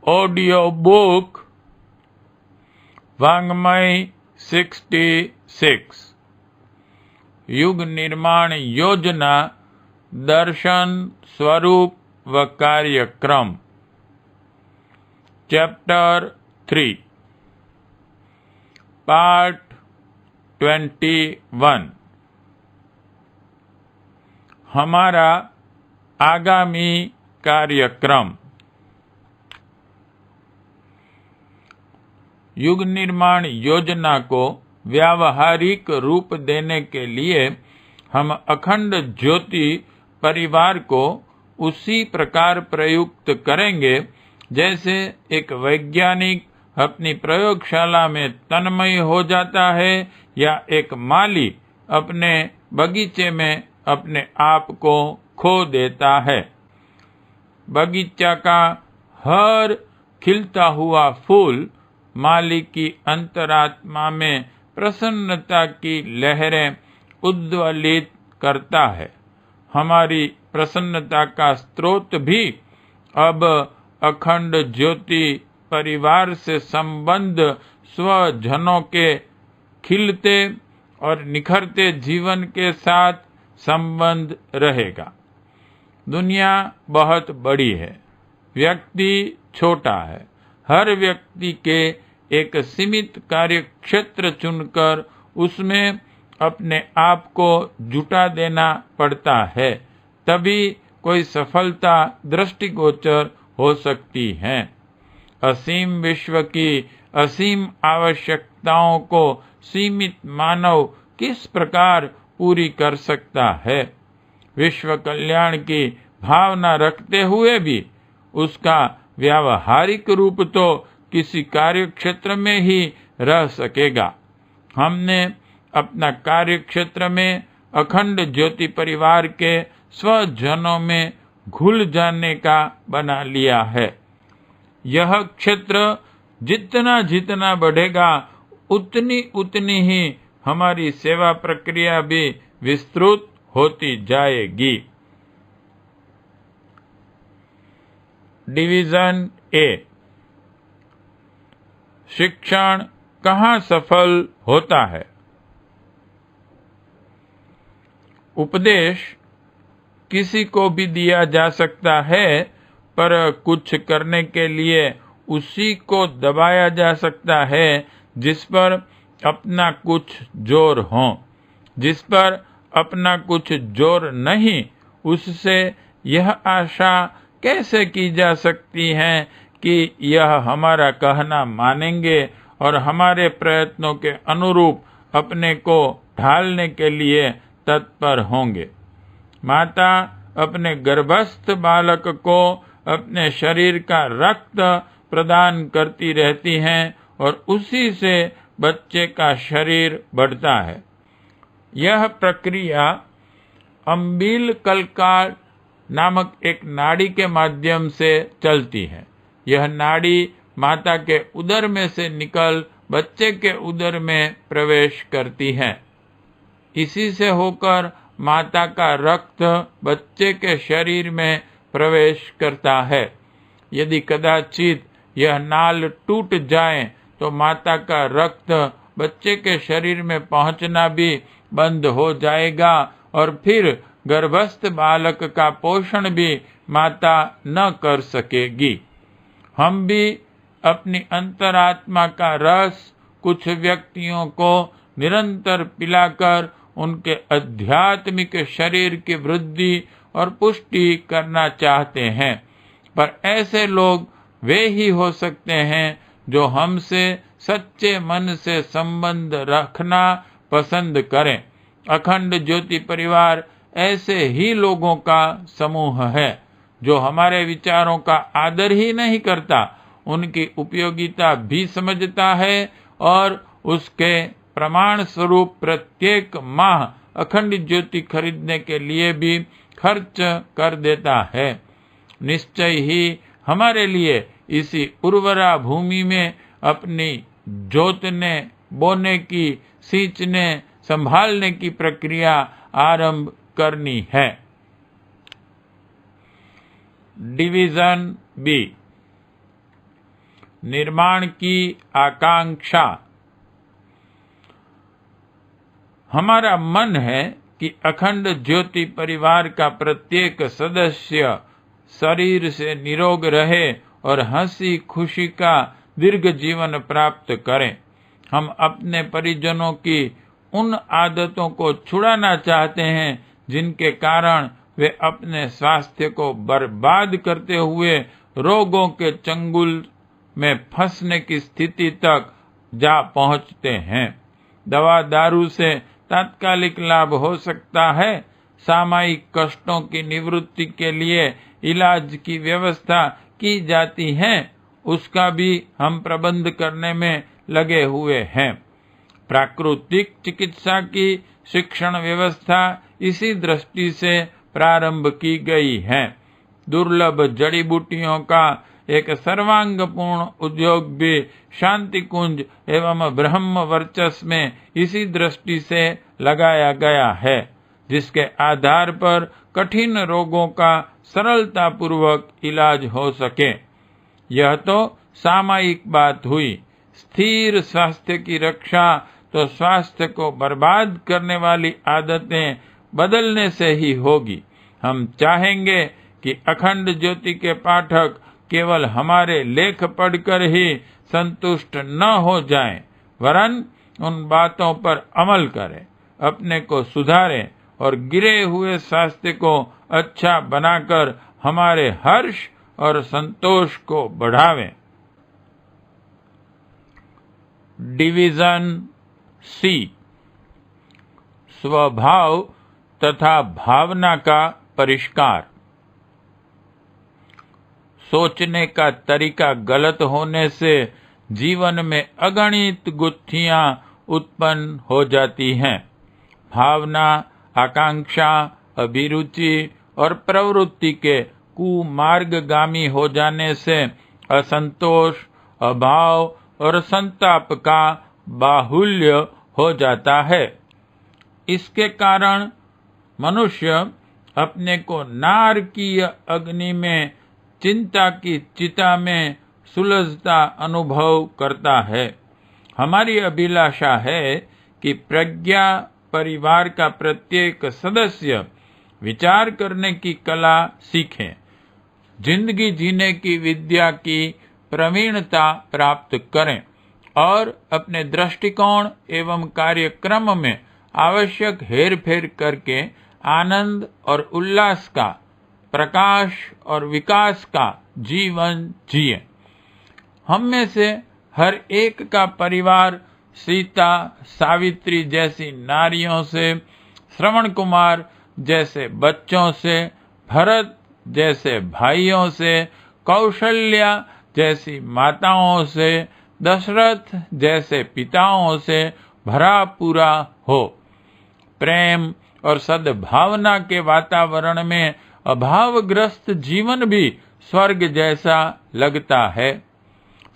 Audio book वाङ्मय 66 युग निर्माण योजना दर्शन स्वरूप व कार्यक्रम चैप्टर 3 पार्ट 21 हमारा आगामी कार्यक्रम। युग निर्माण योजना को व्यावहारिक रूप देने के लिए हम अखंड ज्योति परिवार को उसी प्रकार प्रयुक्त करेंगे जैसे एक वैज्ञानिक अपनी प्रयोगशाला में तन्मय हो जाता है या एक माली अपने बगीचे में अपने आप को खो देता है। बगीचा का हर खिलता हुआ फूल माली की अंतरात्मा में प्रसन्नता की लहरें उद्वेलित करता है। हमारी प्रसन्नता का स्रोत भी अब अखंड ज्योति परिवार से संबंध स्वजनों के खिलते और निखरते जीवन के साथ संबंध रहेगा। दुनिया बहुत बड़ी है, व्यक्ति छोटा है। हर व्यक्ति के एक सीमित कार्य क्षेत्र चुनकर उसमें अपने आप को जुटा देना पड़ता है, तभी कोई सफलता दृष्टिगोचर हो सकती है। असीम विश्व की असीम आवश्यकताओं को सीमित मानव किस प्रकार पूरी कर सकता है? विश्व कल्याण की भावना रखते हुए भी उसका व्यावहारिक रूप तो किसी कार्य क्षेत्र में ही रह सकेगा। हमने अपना कार्य क्षेत्र में अखंड ज्योति परिवार के स्वजनों में घुल जाने का बना लिया है। यह क्षेत्र जितना जितना बढ़ेगा उतनी उतनी ही हमारी सेवा प्रक्रिया भी विस्तृत होती जाएगी। डिवीजन ए, शिक्षण कहाँ सफल होता है? उपदेश किसी को भी दिया जा सकता है, पर कुछ करने के लिए उसी को दबाया जा सकता है जिस पर अपना कुछ जोर हो। जिस पर अपना कुछ जोर नहीं, उससे यह आशा कैसे की जा सकती है कि यह हमारा कहना मानेंगे और हमारे प्रयत्नों के अनुरूप अपने को ढालने के लिए तत्पर होंगे। माता अपने गर्भस्थ बालक को अपने शरीर का रक्त प्रदान करती रहती हैं और उसी से बच्चे का शरीर बढ़ता है। यह प्रक्रिया अम्बिलिकल नामक एक नाड़ी के माध्यम से चलती है। यह नाड़ी माता के उदर में से निकल बच्चे के उदर में प्रवेश करती है। इसी से होकर माता का रक्त बच्चे के शरीर में प्रवेश करता है। यदि कदाचित यह नाल टूट जाए तो माता का रक्त बच्चे के शरीर में पहुंचना भी बंद हो जाएगा और फिर गर्भस्थ बालक का पोषण भी माता न कर सकेगी। हम भी अपनी अंतरात्मा का रस कुछ व्यक्तियों को निरंतर पिलाकर उनके आध्यात्मिक शरीर की वृद्धि और पुष्टि करना चाहते हैं, पर ऐसे लोग वे ही हो सकते हैं जो हमसे सच्चे मन से संबंध रखना पसंद करें। अखंड ज्योति परिवार ऐसे ही लोगों का समूह है जो हमारे विचारों का आदर ही नहीं करता, उनकी उपयोगिता भी समझता है और उसके प्रमाण स्वरूप प्रत्येक माह अखंड ज्योति खरीदने के लिए भी खर्च कर देता है। निश्चय ही हमारे लिए इसी उर्वरा भूमि में अपनी जोतने, बोने की, सींचने, संभालने की प्रक्रिया आरंभ करनी है। डिवीजन बी, निर्माण की आकांक्षा। हमारा मन है कि अखंड ज्योति परिवार का प्रत्येक सदस्य शरीर से निरोग रहे और हंसी खुशी का दीर्घ जीवन प्राप्त करें। हम अपने परिजनों की उन आदतों को छुड़ाना चाहते हैं जिनके कारण वे अपने स्वास्थ्य को बर्बाद करते हुए रोगों के चंगुल में फंसने की स्थिति तक जा पहुंचते हैं। दवा दारू से तात्कालिक लाभ हो सकता है। सामयिक कष्टों की निवृत्ति के लिए इलाज की व्यवस्था की जाती है, उसका भी हम प्रबंध करने में लगे हुए हैं। प्राकृतिक चिकित्सा की शिक्षण व्यवस्था इसी दृष्टि से प्रारंभ की गई है। दुर्लभ जड़ी बूटियों का एक सर्वांगपूर्ण उद्योग भी शांति कुंज एवं ब्रह्म वर्चस्व में इसी दृष्टि से लगाया गया है, जिसके आधार पर कठिन रोगों का सरलता पूर्वक इलाज हो सके। यह तो सामयिक बात हुई। स्थिर स्वास्थ्य की रक्षा तो स्वास्थ्य को बर्बाद करने वाली आदतें बदलने से ही होगी। हम चाहेंगे कि अखंड ज्योति के पाठक केवल हमारे लेख पढ़कर ही संतुष्ट न हो जाएं, वरन उन बातों पर अमल करें, अपने को सुधारें और गिरे हुए स्वास्थ्य को अच्छा बनाकर हमारे हर्ष और संतोष को बढ़ावें। डिवीजन सी, स्वभाव तथा भावना का परिष्कार। सोचने का तरीका गलत होने से जीवन में अगणित गुत्थियां उत्पन्न हो जाती हैं। भावना, आकांक्षा, अभिरुचि और प्रवृत्ति के कुमार्गगामी हो जाने से असंतोष, अभाव और संताप का बाहुल्य हो जाता है। इसके कारण मनुष्य अपने को नारकीय अग्नि में चिंता की चिता में सुलझता अनुभव करता है। हमारी अभिलाषा है कि प्रज्ञा परिवार का प्रत्येक सदस्य विचार करने की कला सीखे, जिंदगी जीने की विद्या की प्रवीणता प्राप्त करें और अपने दृष्टिकोण एवं कार्यक्रम में आवश्यक हेरफेर करके आनंद और उल्लास का, प्रकाश और विकास का जीवन जिए। हम में से हर एक का परिवार सीता, सावित्री जैसी नारियों से, श्रवण कुमार जैसे बच्चों से, भरत जैसे भाइयों से, कौशल्या जैसी माताओं से, दशरथ जैसे पिताओं से भरा पूरा हो। प्रेम और सद्भावना के वातावरण में अभावग्रस्त जीवन भी स्वर्ग जैसा लगता है।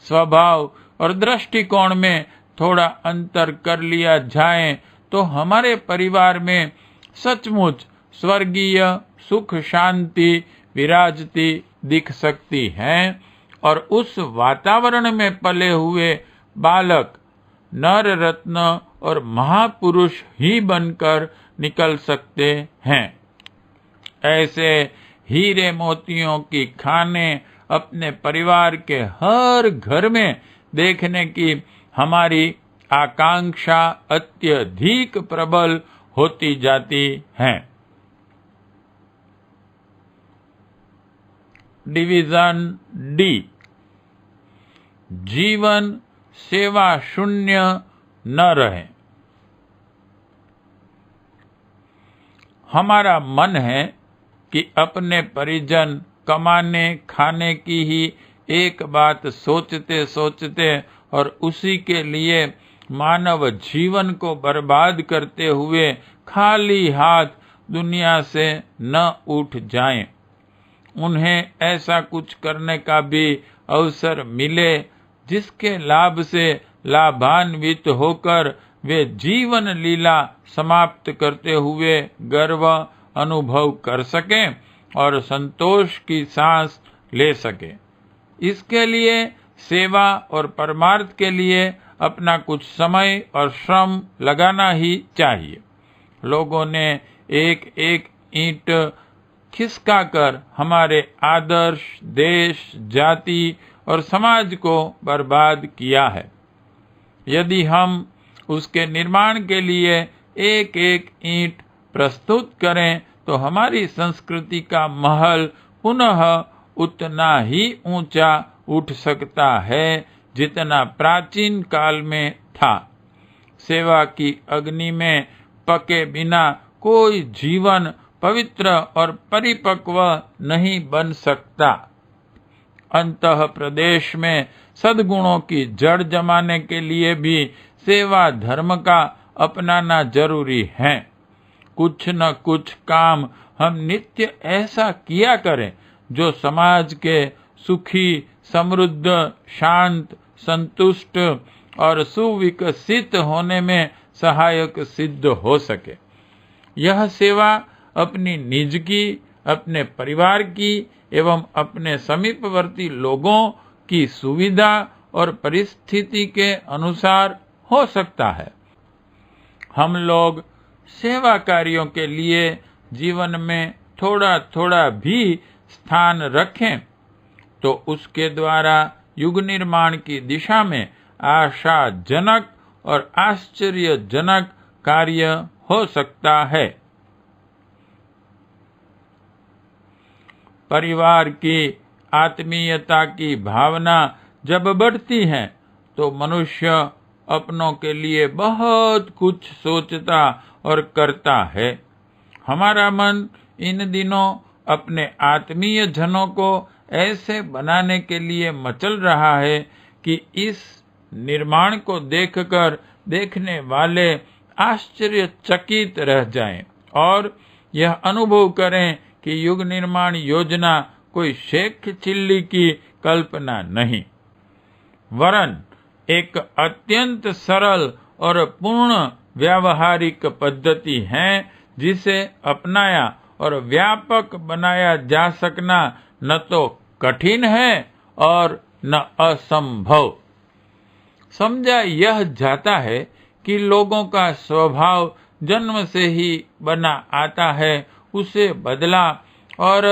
स्वभाव और दृष्टिकोण में थोड़ा अंतर कर लिया जाए तो हमारे परिवार में सचमुच स्वर्गीय सुख शांति विराजती दिख सकती है और उस वातावरण में पले हुए बालक नर रत्न और महापुरुष ही बनकर निकल सकते हैं। ऐसे हीरे मोतियों की खानें अपने परिवार के हर घर में देखने की हमारी आकांक्षा अत्यधिक प्रबल होती जाती है। डिवीजन डी, जीवन सेवा शून्य न रहे। हमारा मन है कि अपने परिजन कमाने खाने की ही एक बात सोचते सोचते और उसी के लिए मानव जीवन को बर्बाद करते हुए खाली हाथ दुनिया से न उठ जाएं। उन्हें ऐसा कुछ करने का भी अवसर मिले जिसके लाभ से लाभान्वित होकर वे जीवन लीला समाप्त करते हुए गर्व अनुभव कर सकें और संतोष की सांस ले सकें। इसके लिए सेवा और परमार्थ के लिए अपना कुछ समय और श्रम लगाना ही चाहिए। लोगों ने एक एक ईंट खिसकाकर हमारे आदर्श, देश, जाति और समाज को बर्बाद किया है। यदि हम उसके निर्माण के लिए एक एक ईंट प्रस्तुत करें तो हमारी संस्कृति का महल पुनः उतना ही ऊंचा उठ सकता है जितना प्राचीन काल में था। सेवा की अग्नि में पके बिना कोई जीवन पवित्र और परिपक्व नहीं बन सकता। अंतः प्रदेश में सद्गुणों की जड़ जमाने के लिए भी सेवा धर्म का अपनाना जरूरी है। कुछ न कुछ काम हम नित्य ऐसा किया करें जो समाज के सुखी, समृद्ध, शांत, संतुष्ट और सुविकसित होने में सहायक सिद्ध हो सके। यह सेवा अपनी निज की, अपने परिवार की एवं अपने समीपवर्ती लोगों की सुविधा और परिस्थिति के अनुसार हो सकता है। हम लोग सेवा कार्यों के लिए जीवन में थोड़ा थोड़ा भी स्थान रखें तो उसके द्वारा युग निर्माण की दिशा में आशाजनक और आश्चर्यजनक कार्य हो सकता है। परिवार की आत्मीयता की भावना जब बढ़ती है तो मनुष्य अपनों के लिए बहुत कुछ सोचता और करता है। हमारा मन इन दिनों अपने आत्मीय जनों को ऐसे बनाने के लिए मचल रहा है कि इस निर्माण को देखकर देखने वाले आश्चर्यचकित रह जाएं और यह अनुभव करें कि युग निर्माण योजना कोई शेख चिल्ली की कल्पना नहीं, वरन एक अत्यंत सरल और पूर्ण व्यावहारिक पद्धति है जिसे अपनाया और व्यापक बनाया जा सकना न तो कठिन है और न असंभव। समझा यह जाता है कि लोगों का स्वभाव जन्म से ही बना आता है, उसे बदला और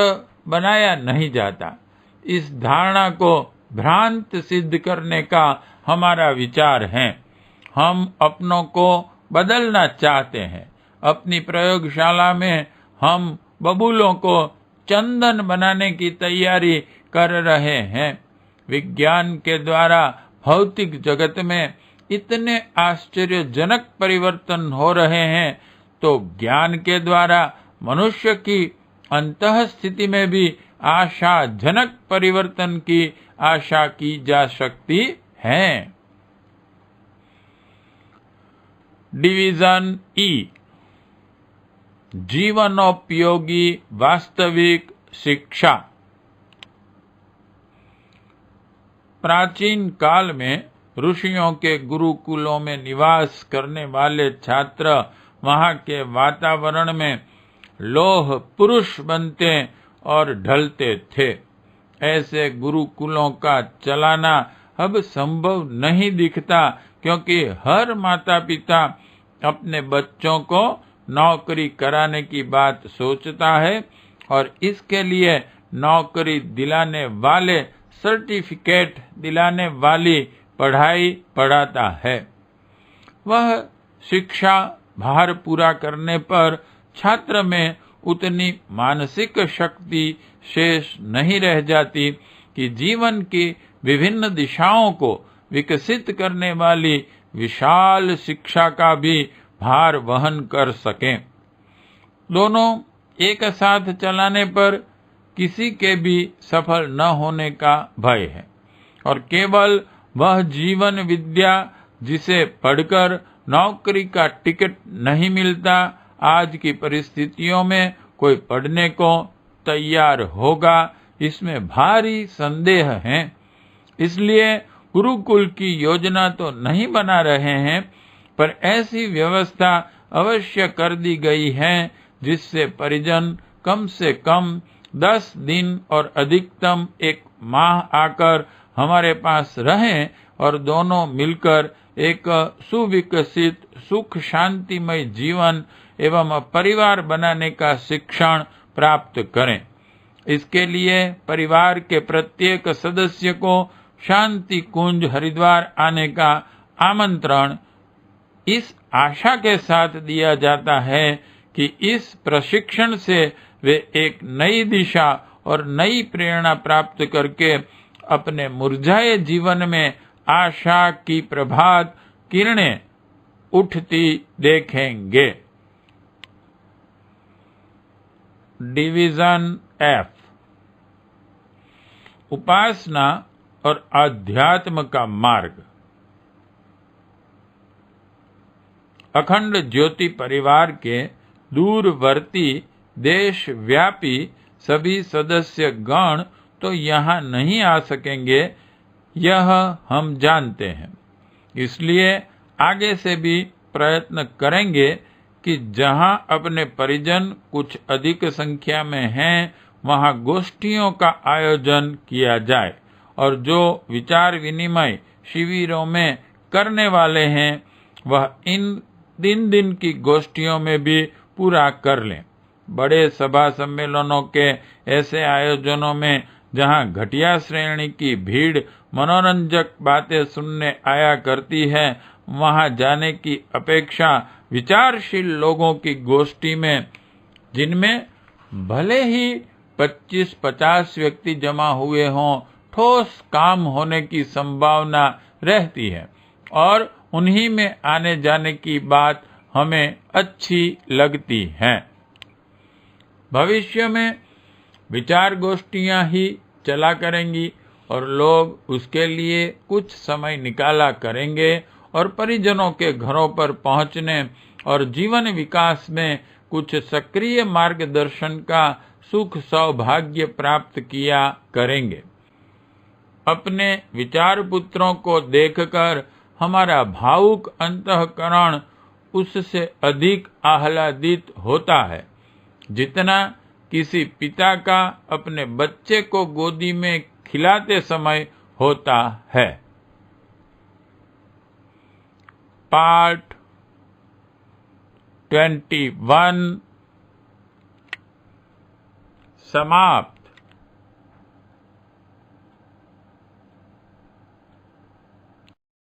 बनाया नहीं जाता। इस धारणा को भ्रांत सिद्ध करने का हमारा विचार है। हम अपनों को बदलना चाहते हैं। अपनी प्रयोगशाला में हम बबूलों को चंदन बनाने की तैयारी कर रहे हैं। विज्ञान के द्वारा भौतिक जगत में इतने आश्चर्यजनक परिवर्तन हो रहे हैं तो ज्ञान के द्वारा मनुष्य की अंतः स्थिति में भी आशाजनक परिवर्तन की आशा की जा सकती है। डिवीजन ई, जीवनोपयोगी वास्तविक शिक्षा। प्राचीन काल में ऋषियों के गुरुकुलों में निवास करने वाले छात्र वहां के वातावरण में लोह पुरुष बनते और ढलते थे। ऐसे गुरुकुलों का चलाना अब संभव नहीं दिखता क्योंकि हर माता पिता अपने बच्चों को नौकरी कराने की बात सोचता है और इसके लिए नौकरी दिलाने वाले, सर्टिफिकेट दिलाने वाली पढ़ाई पढ़ाता है। वह शिक्षा भार पूरा करने पर छात्र में उतनी मानसिक शक्ति शेष नहीं रह जाती कि जीवन की विभिन्न दिशाओं को विकसित करने वाली विशाल शिक्षा का भी भार वहन कर सकें। दोनों एक साथ चलाने पर किसी के भी सफल न होने का भय है और केवल वह जीवन विद्या जिसे पढ़कर नौकरी का टिकट नहीं मिलता, आज की परिस्थितियों में कोई पढ़ने को तैयार होगा, इसमें भारी संदेह है। इसलिए गुरुकुल की योजना तो नहीं बना रहे हैं, पर ऐसी व्यवस्था अवश्य कर दी गई है जिससे परिजन कम से कम 10 दिन और अधिकतम 1 माह आकर हमारे पास रहें और दोनों मिलकर एक सुविकसित सुख शांतिमय जीवन एवं परिवार बनाने का शिक्षण प्राप्त करें। इसके लिए परिवार के प्रत्येक सदस्य को शांति कुंज हरिद्वार आने का आमंत्रण इस आशा के साथ दिया जाता है कि इस प्रशिक्षण से वे एक नई दिशा और नई प्रेरणा प्राप्त करके अपने मुरझाए जीवन में आशा की प्रभात किरणें उठती देखेंगे। डिवीजन F, उपासना और आध्यात्म का मार्ग। अखंड ज्योति परिवार के दूरवर्ती देशव्यापी सभी सदस्य गण तो यहाँ नहीं आ सकेंगे, यह हम जानते हैं। इसलिए आगे से भी प्रयत्न करेंगे कि जहाँ अपने परिजन कुछ अधिक संख्या में हैं, वहाँ गोष्ठियों का आयोजन किया जाए और जो विचार विनिमय शिविरों में करने वाले हैं वह इन 3 दिन की गोष्ठियों में भी पूरा कर लें। बड़े सभा सम्मेलनों के ऐसे आयोजनों में जहां घटिया श्रेणी की भीड़ मनोरंजक बातें सुनने आया करती है, वहां जाने की अपेक्षा विचारशील लोगों की गोष्ठी में, जिनमें भले ही 25-50 व्यक्ति जमा हुए हों, ठोस काम होने की संभावना रहती है और उन्हीं में आने जाने की बात हमें अच्छी लगती है। भविष्य में विचार गोष्ठियां ही चला करेंगी और लोग उसके लिए कुछ समय निकाला करेंगे और परिजनों के घरों पर पहुंचने और जीवन विकास में कुछ सक्रिय मार्गदर्शन का सुख सौभाग्य प्राप्त किया करेंगे। अपने विचार पुत्रों को देखकर हमारा भावुक अंतःकरण उससे अधिक आह्लादित होता है जितना किसी पिता का अपने बच्चे को गोदी में खिलाते समय होता है। पार्ट 21 समाप्त।